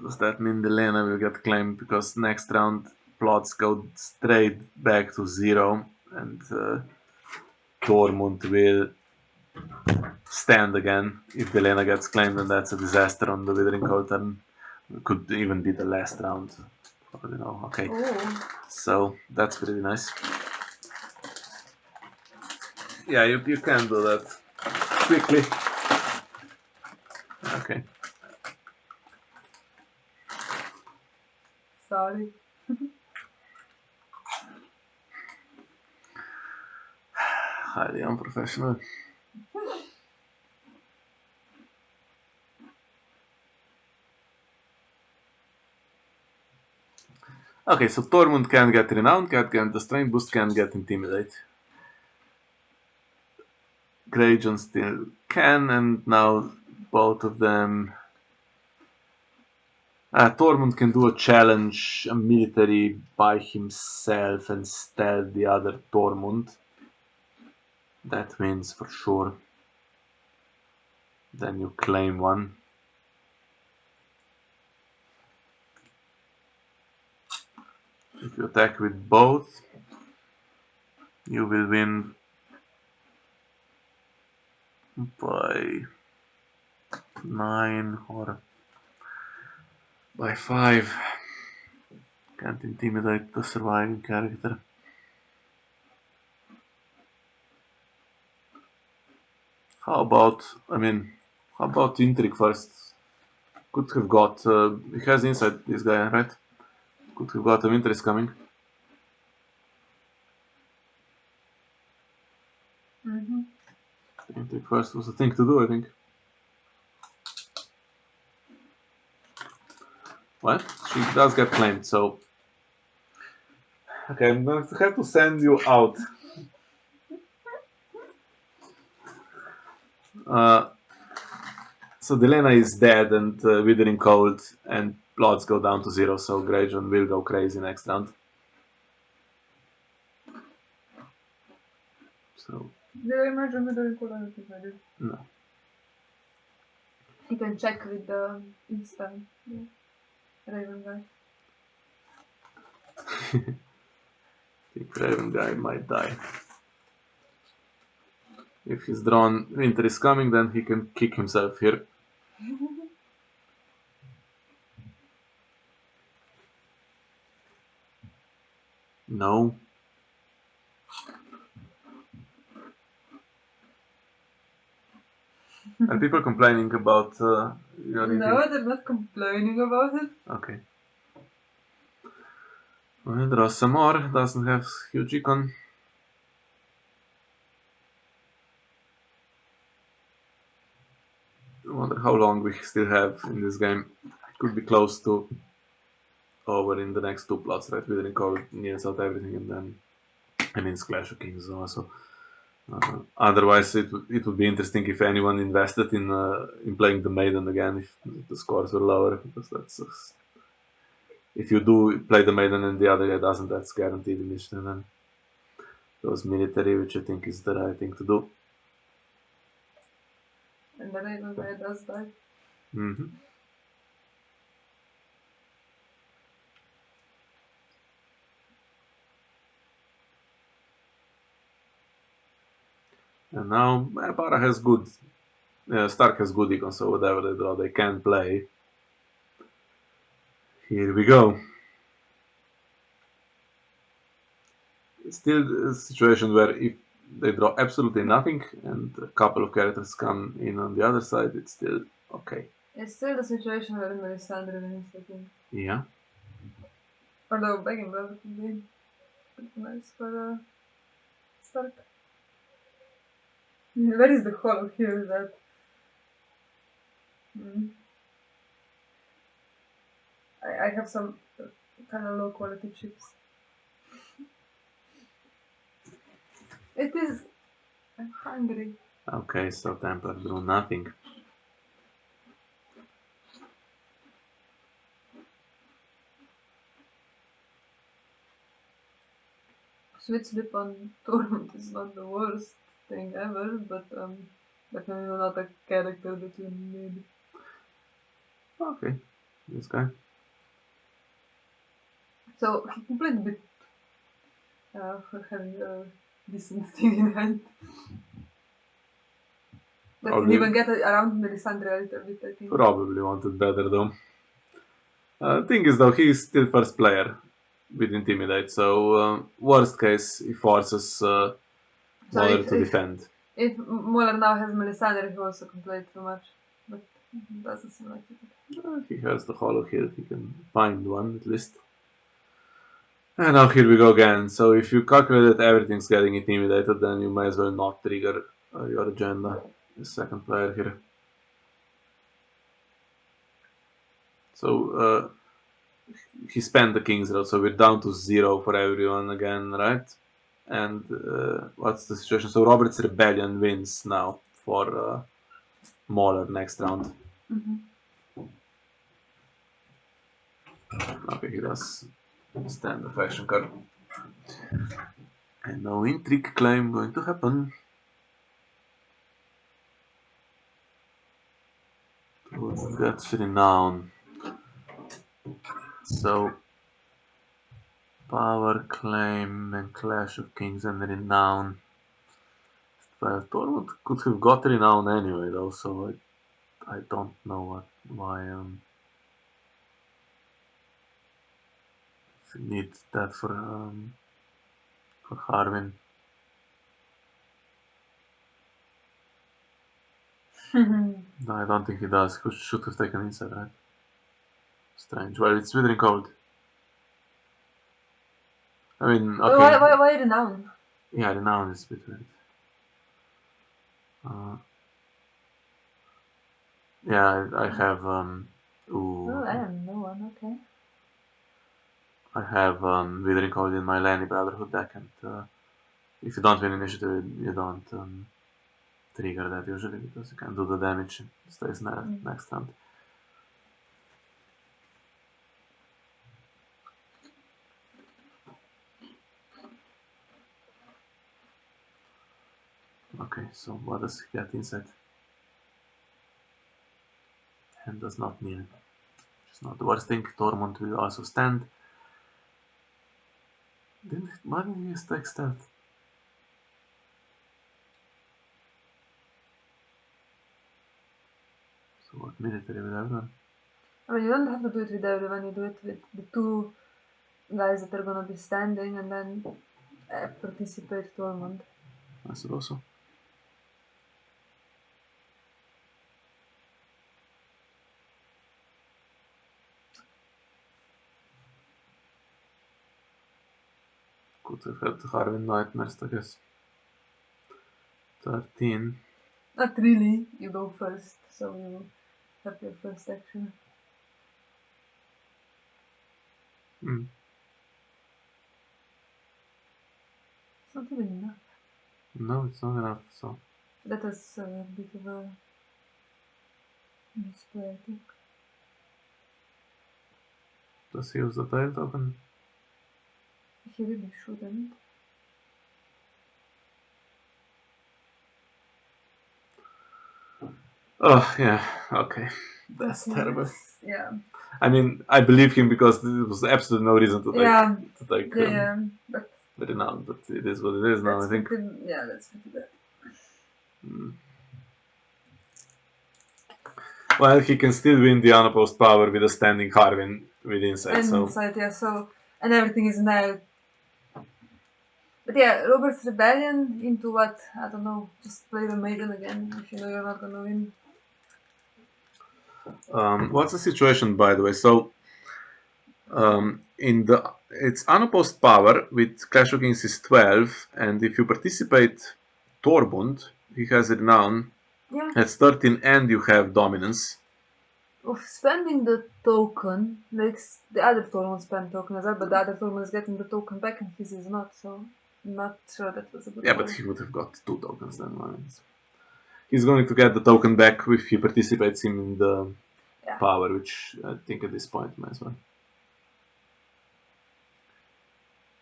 Does that mean the Lena will get claimed because next round plots go straight back to 0 and Tormund will stand again? If the Lena gets claimed, then that's a disaster on the Withering Cold, and could even be the last round. You know, okay. Oh. So that's pretty nice. Yeah, you can do that quickly. Okay. Sorry. Highly unprofessional. Okay, so Tormund can't get Renown, can't get the Strength Boost, can't get Intimidate. Greyjohn still can, and now both of them... Tormund can do a challenge, a military by himself and stealth the other Tormund. That wins for sure. Then you claim one. If you attack with both, you will win by 9 or by 5. Can't intimidate the surviving character. How about Intrigue first? Could have got, he has inside this guy, right? Could have got a Winter's coming. Mm-hmm. Intrigue first was the thing to do, I think. Well, she does get claimed, so... Okay, I'm going to have to send you out. So Delena is dead and Withering Cold, and plots go down to 0, so Greyjohn will go crazy next round. So... Did I imagine Withering Cold? I don't think I did. No. You can check with the instant Raven guy. I think Raven guy might die. If he's drawn Winter is coming, then he can kick himself here. No. Are people complaining about your eating? No, they're not complaining about it. Okay. Well, draw some more. Doesn't have huge econ. I wonder how long we still have in this game. Could be close to over in the next 2 plots, right? Withering Cold nears out everything, and then Clash of Kings also. Otherwise, it would be interesting if anyone invested in playing the Maiden again if the scores were lower, because that's if you do play the Maiden and the other guy doesn't, that's guaranteed initiative. Then goes military, which I think is the right thing to do. And the Raven guy does die. Mm-hmm. And now Bara has good, Stark has good econ, so whatever they draw, they can play. Here we go. It's still a situation where if they draw absolutely nothing and a couple of characters come in on the other side, it's still okay. It's still the situation where Melisandre wins, I think. Yeah. Although begging Brotherhood would be nice for Stark. Where is the hollow here that? I have some kind of low quality chips. It is. I'm hungry. Okay, so Templar drew nothing. Sweet slip on Torment is not the worst thing ever, but definitely not a character that you need. Okay, this guy. So he complained a bit for having a decent thing in hand. That can even get around Melisandre a little bit, I think. Probably wanted better though. Thing is though, he is still first player with Intimidate, so worst case he forces Mauler to defend. If Mauler now has Melisandre, he also complained too much, but it doesn't seem like it. He has the hollow here, he can find one at least. And now here we go again. So if you calculate that everything's getting intimidated, then you may as well not trigger your agenda. The second player here. So he spent the King's Road, so we're down to 0 for everyone again, right? And what's the situation? So Robert's Rebellion wins now for Mauler next round. Okay, he does stand the faction card. And no intrigue claim going to happen. That's renown. So power claim and Clash of Kings and renown. Tormund could have got renown anyway, though. So I don't know why need that for Harwin. No, I don't think he does. He should have taken inside, right? Strange. Well, it's Withering Cold. I mean, okay. Why renown? Yeah, renown is a bit weird. Yeah, I have. Oh, I am no one. Okay. I have Withering Cold in my Lanny Brotherhood deck, and if you don't win initiative, you don't trigger that usually because you can do the damage. It stays next round. Okay, so what does he get inside? And does not kneel. Which is not the worst thing. Tormund will also stand. Why didn't he use tech stealth? So what, military with everyone? I mean, you don't have to do it with everyone, you do it with the two guys that are gonna be standing and then participate Tormund. I suppose so. Could have had Harvin nightmares, I guess. 13. Not really, you go first, so you have your first action. Mm. It's not even enough. No, it's not enough, so. That is a bit of a misplay, I think. Does he use the tail token? He really shouldn't. Oh, yeah, okay. That's Okay, terrible. yeah. I mean, I believe him because there was absolutely no reason to take but renown, but it is what it is now, I think. That's pretty bad. Well, he can still win the unopposed power with a standing Harvin with insight, And so. insight, yeah, so, and everything is now. But yeah, Robert's rebellion into what? I don't know, just play the maiden again if you know you're not gonna win. What's the situation, by the way? So, it's unopposed power with Clash of Kings is 12, and if you participate Torbund, he has renown. Yeah. It's 13, and you have dominance. Of spending the token makes the other Tormund spend token as well, but the other Tormund is getting the token back and his is not, so I'm not sure that was a good Yeah, call. but he would have got 2 tokens then. He's going to get the token back if he participates in the power, which I think at this point might as well.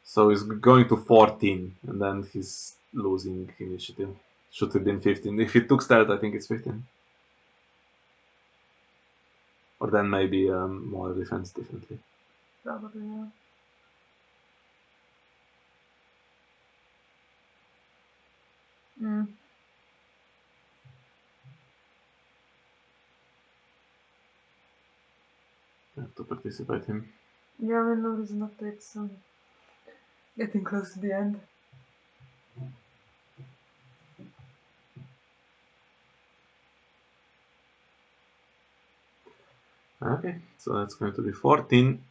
So he's going to 14, and then he's losing initiative. Should have been 15. If he took stealth, I think it's 15. Or then maybe more defense differently. Probably, yeah. I have to participate him. Yeah, I mean, no reason not to. It's getting close to the end. Okay, so that's going to be 14.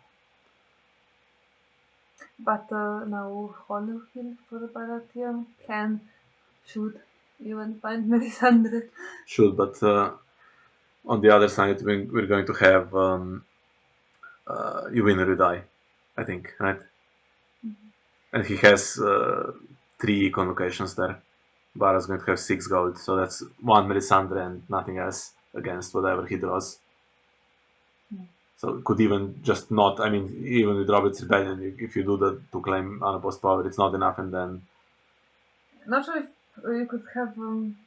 But now Hollow Hill for Baratheon should even find Melisandre. Should, but on the other side, we're going to have you win or you die, I think, right? And he has 3 convocations there. Bara's going to have 6 gold, so that's 1 Melisandre and nothing else against whatever he draws. So it could even just not, I mean, even with Robert's Rebellion, if you do the to claim unopposed power, it's not enough, and then. Not sure if you could have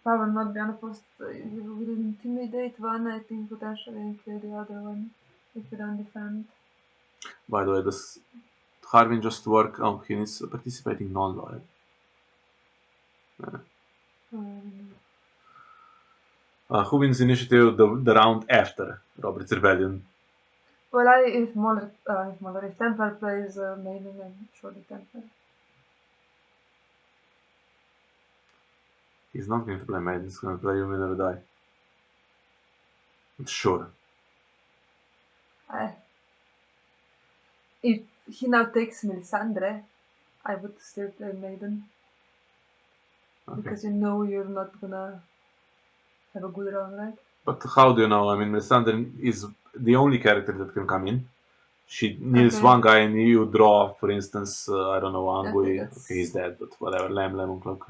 power not be unopposed. You will intimidate one, I think, potentially, and kill the other one if you don't defend. By the way, does Harvin just work? Oh, he needs participating non-loyal. Who wins initiative the round after Robert's Rebellion? Well, if Templar plays Maiden, then surely Templar. He's not going to play Maiden, he's going to play You Will Never Die. Sure. If he now takes Melisandre, I would still play Maiden. Okay. Because you know you're not gonna have a good run, right? But how do you know? I mean, Melisandre is the only character that can come in. She kneels one guy and you draw, for instance, I don't know, Angui. Okay, he's dead, but whatever, Lemon Cloak.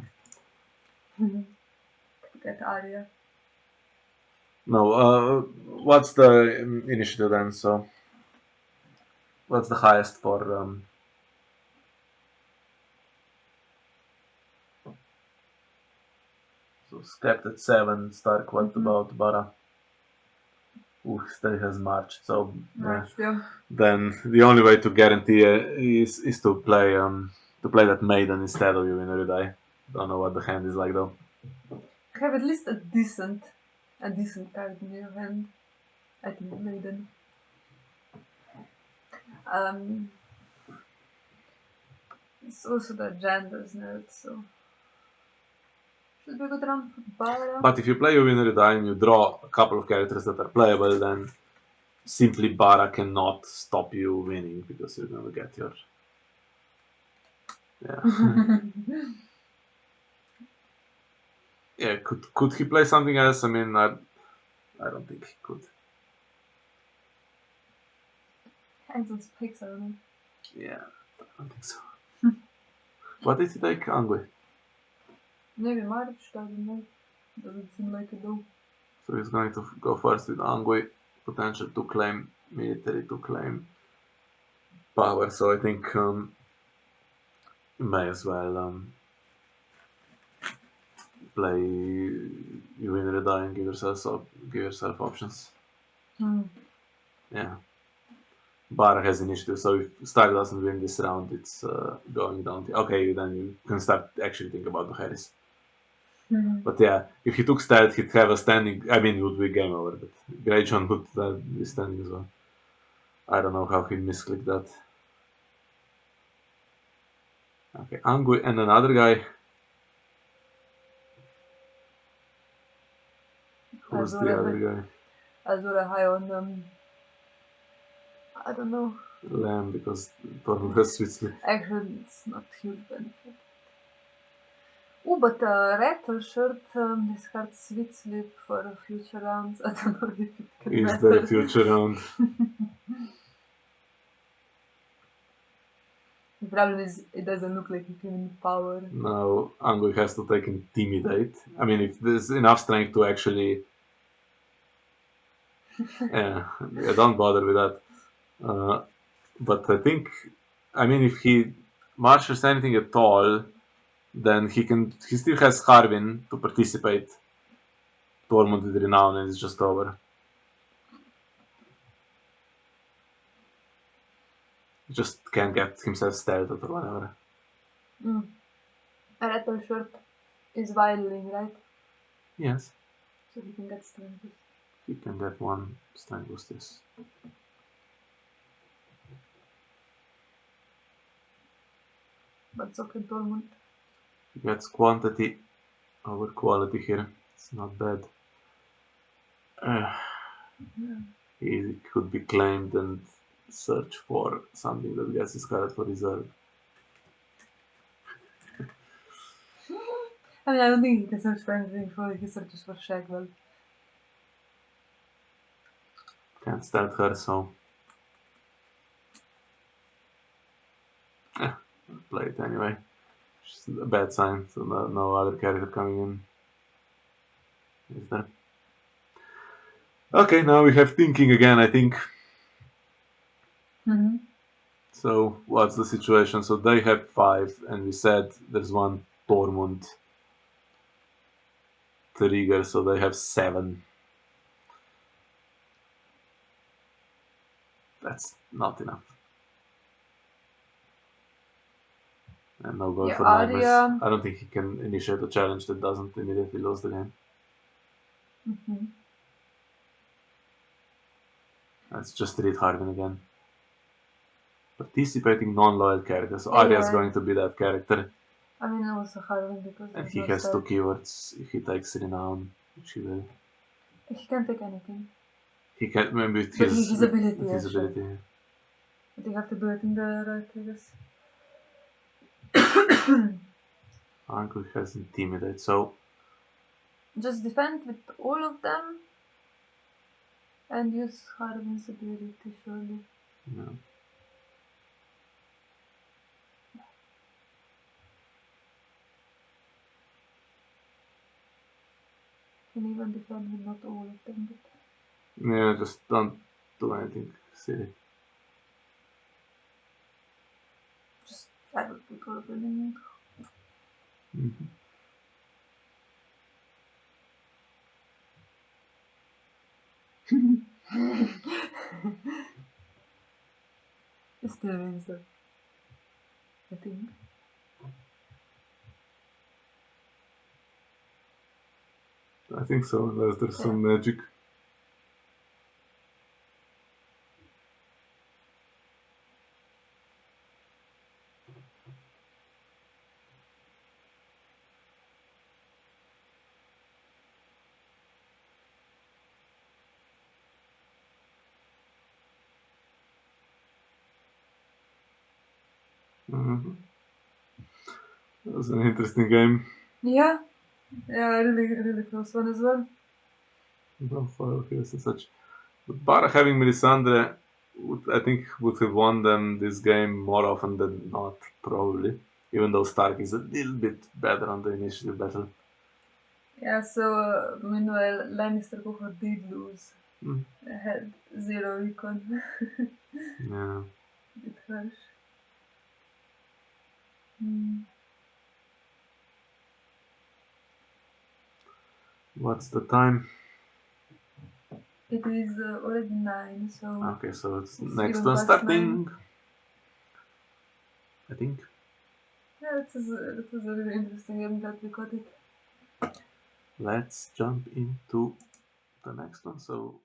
Get Arya. No, what's the initiative then? So, what's the highest for? So Skept at 7, Stark. What about Bara? Still has March. So yeah. Then the only way to guarantee is to play to play that maiden instead of you win or you die. Don't know what the hand is like though. Have at least a decent card in your hand. I think maiden. It's also the genders nerd, so should be a good round for Bara. But if you play your winner you die and you draw a couple of characters that are playable, then simply Bara cannot stop you winning because you're gonna get your yeah. Could he play something else? I mean, I don't think he could. Hands on spikes, I don't know. Yeah, I don't think so. What did he take? Angui. Maybe March, doesn't know. Doesn't seem like it though. So he's going to go first with Angui, potential to claim military, to claim power. So I think you may as well play you win or die and give yourself options. Yeah. Bara has initiative, so if Star doesn't win this round, it's going down. Okay, then you can start actually think about the Harris. But yeah, if he took stealth, he'd have a standing. I mean, it would be game over, but Grey John would be standing as well. I don't know how he misclicked that. Okay, Angui and another guy. Who's the other guy? Azura high on I don't know. Lamb, because Tormund has Switzerland. Actually, it's not huge benefit. Oh, but Rattle Shirt discards Sweet Slip for future rounds. I don't know if it can Is matter. there a future round? The problem is, it doesn't look like he can win power. No, Angui has to take Intimidate. I mean, if there's enough strength to actually... yeah, don't bother with that. But I think, I mean, if he marches anything at all, then he still has Harwin to participate. Tormund with Renown and it's just over. He just can't get himself stared at or whatever. A Rattle Shirt is wildling, right? Yes. So he can get strength boost. He can get one strength boost, yes. But so can Tormund. He gets quantity over quality here. It's not bad. He could be claimed and search for something that gets discarded for reserve. I mean, I don't think he can search for anything for he searches for Shagwell. Can't start her, so play it anyway. It's a bad sign, so no other character coming in. Is there? Okay, now we have thinking again, I think. So, what's the situation? So they have 5, and we said there's one Tormund trigger, so they have 7. That's not enough. And no goal for Nightmares. I don't think he can initiate a challenge that doesn't immediately lose the game. Let's just read Harwin again. Participating non-loyal characters. So Arya is going to be that character. I mean, also Harwin because and he has 2 keywords if he takes Renown, which he will. He can't take anything. He can maybe with his ability. But you have to do it in the right, I guess. Uncle has Intimidate, so just defend with all of them and use Harwin's ability, surely. Yeah. Can even defend with not all of them, but... yeah, just don't do anything silly. Just I would put all of them in. It still wins though, I think. I think so, unless there's some magic. Mm-hmm. That was an interesting game. Yeah, really close one as well. No foil kills and such. But Bara having Melisandre, I think would have won them this game more often than not, probably. Even though Stark is a little bit better on the initiative battle. Yeah, so meanwhile, Lannister Cohort did lose. Mm. Had 0 recon. Yeah. Bit harsh. What's the time? It is already 9, so. Okay, so it's it's next even one past starting. 9. I think. Yeah, it was a really interesting game. Glad we got it. Let's jump into the next one. So